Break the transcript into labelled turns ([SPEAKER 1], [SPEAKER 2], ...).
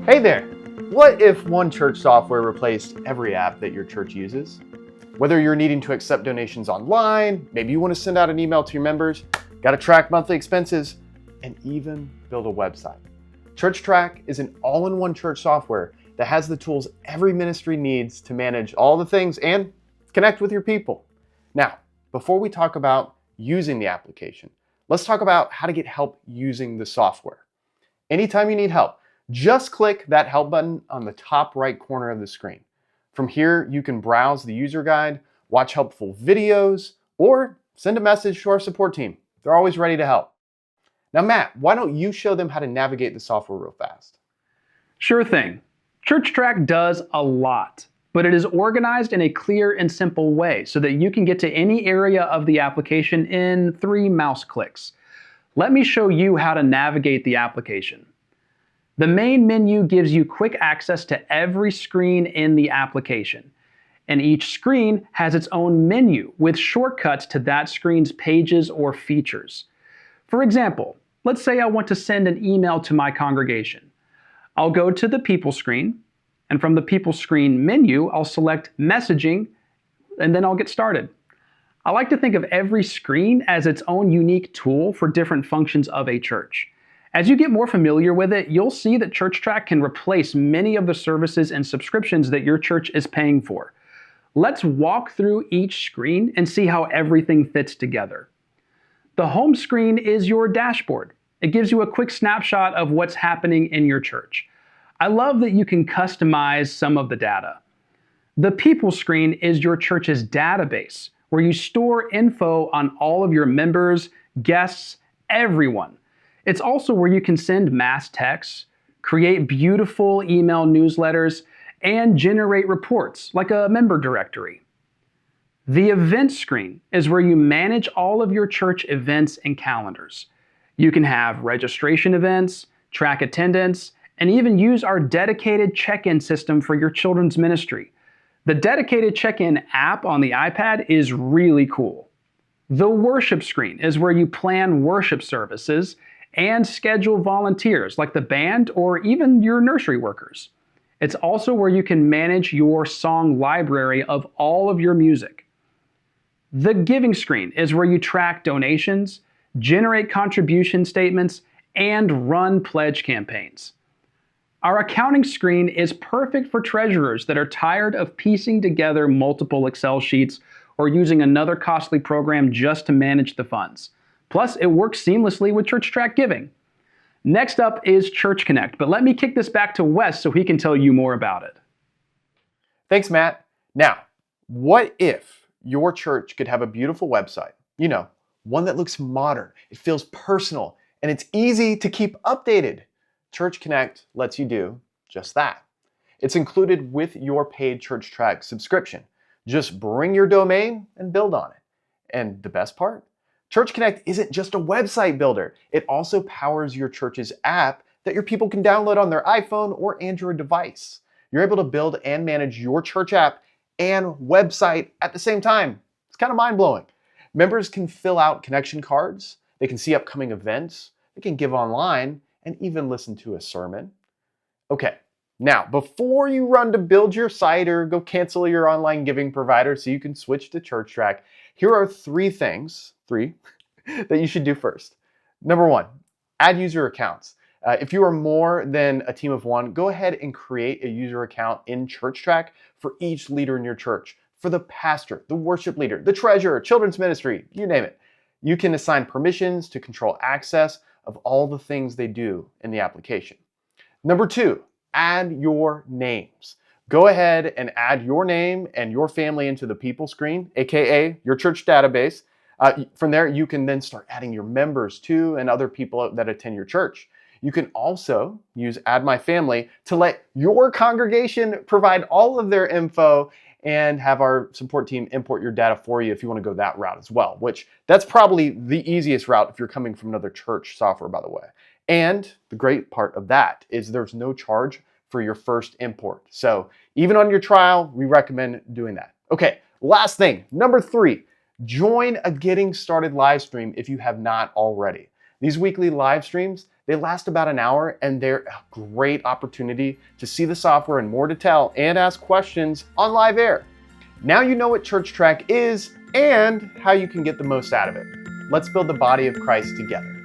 [SPEAKER 1] Hey there! What if one church software replaced every app that your church uses? Whether you're needing to accept donations online, maybe you want to send out an email to your members, got to track monthly expenses, and even build a website. ChurchTrac is an all-in-one church software that has the tools every ministry needs to manage all the things and connect with your people. Now, before we talk about using the application, let's talk about how to get help using the software. Anytime you need help, just click that help button on the top right corner of the screen. From here, you can browse the user guide, watch helpful videos, or send a message to our support team. They're always ready to help. Now, Matt, why don't you show them how to navigate the software real fast?
[SPEAKER 2] Sure thing. ChurchTrac does a lot, but it is organized in a clear and simple way so that you can get to any area of the application in 3 mouse clicks. Let me show you how to navigate the application. The main menu gives you quick access to every screen in the application, and each screen has its own menu with shortcuts to that screen's pages or features. For example, let's say I want to send an email to my congregation. I'll go to the People screen, and from the People screen menu, I'll select Messaging, and then I'll get started. I like to think of every screen as its own unique tool for different functions of a church. As you get more familiar with it, you'll see that ChurchTrac can replace many of the services and subscriptions that your church is paying for. Let's walk through each screen and see how everything fits together. The home screen is your dashboard. It gives you a quick snapshot of what's happening in your church. I love that you can customize some of the data. The People screen is your church's database, where you store info on all of your members, guests, everyone. It's also where you can send mass texts, create beautiful email newsletters, and generate reports like a member directory. The Events screen is where you manage all of your church events and calendars. You can have registration events, track attendance, and even use our dedicated check-in system for your children's ministry. The dedicated check-in app on the iPad is really cool. The Worship screen is where you plan worship services and schedule volunteers like the band or even your nursery workers. It's also where you can manage your song library of all of your music. The Giving screen is where you track donations, generate contribution statements, and run pledge campaigns. Our Accounting screen is perfect for treasurers that are tired of piecing together multiple Excel sheets or using another costly program just to manage the funds. Plus, it works seamlessly with ChurchTrac Giving. Next up is Church Connect, but let me kick this back to Wes so he can tell you more about it.
[SPEAKER 1] Thanks, Matt. Now, what if your church could have a beautiful website? You know, one that looks modern, it feels personal, and it's easy to keep updated. Church Connect lets you do just that. It's included with your paid ChurchTrac subscription. Just bring your domain and build on it. And the best part? Church Connect isn't just a website builder. It also powers your church's app that your people can download on their iPhone or Android device. You're able to build and manage your church app and website at the same time. It's kind of mind-blowing. Members can fill out connection cards, they can see upcoming events, they can give online, and even listen to a sermon. Okay, now before you run to build your site or go cancel your online giving provider so you can switch to ChurchTrac, here are three that you should do first. Number 1, add user accounts. If you are more than a team of 1, go ahead and create a user account in ChurchTrac for each leader in your church. For the pastor, the worship leader, the treasurer, children's ministry, you name it. You can assign permissions to control access of all the things they do in the application. Number 2, add your names. Go ahead and add your name and your family into the People screen, aka your church database. From there, you can then start adding your members too and other people that attend your church. You can also use Add My Family to let your congregation provide all of their info and have our support team import your data for you if you want to go that route as well, which that's probably the easiest route if you're coming from another church software, by the way. And the great part of that is there's no charge for your first import. So even on your trial, we recommend doing that. Okay, last thing, number 3, join a Getting Started live stream if you have not already. These weekly live streams, They last about an hour, and they're a great opportunity to see the software in more detail and ask questions on live air. Now you know what ChurchTrac is and how you can get the most out of it. Let's build the body of Christ together.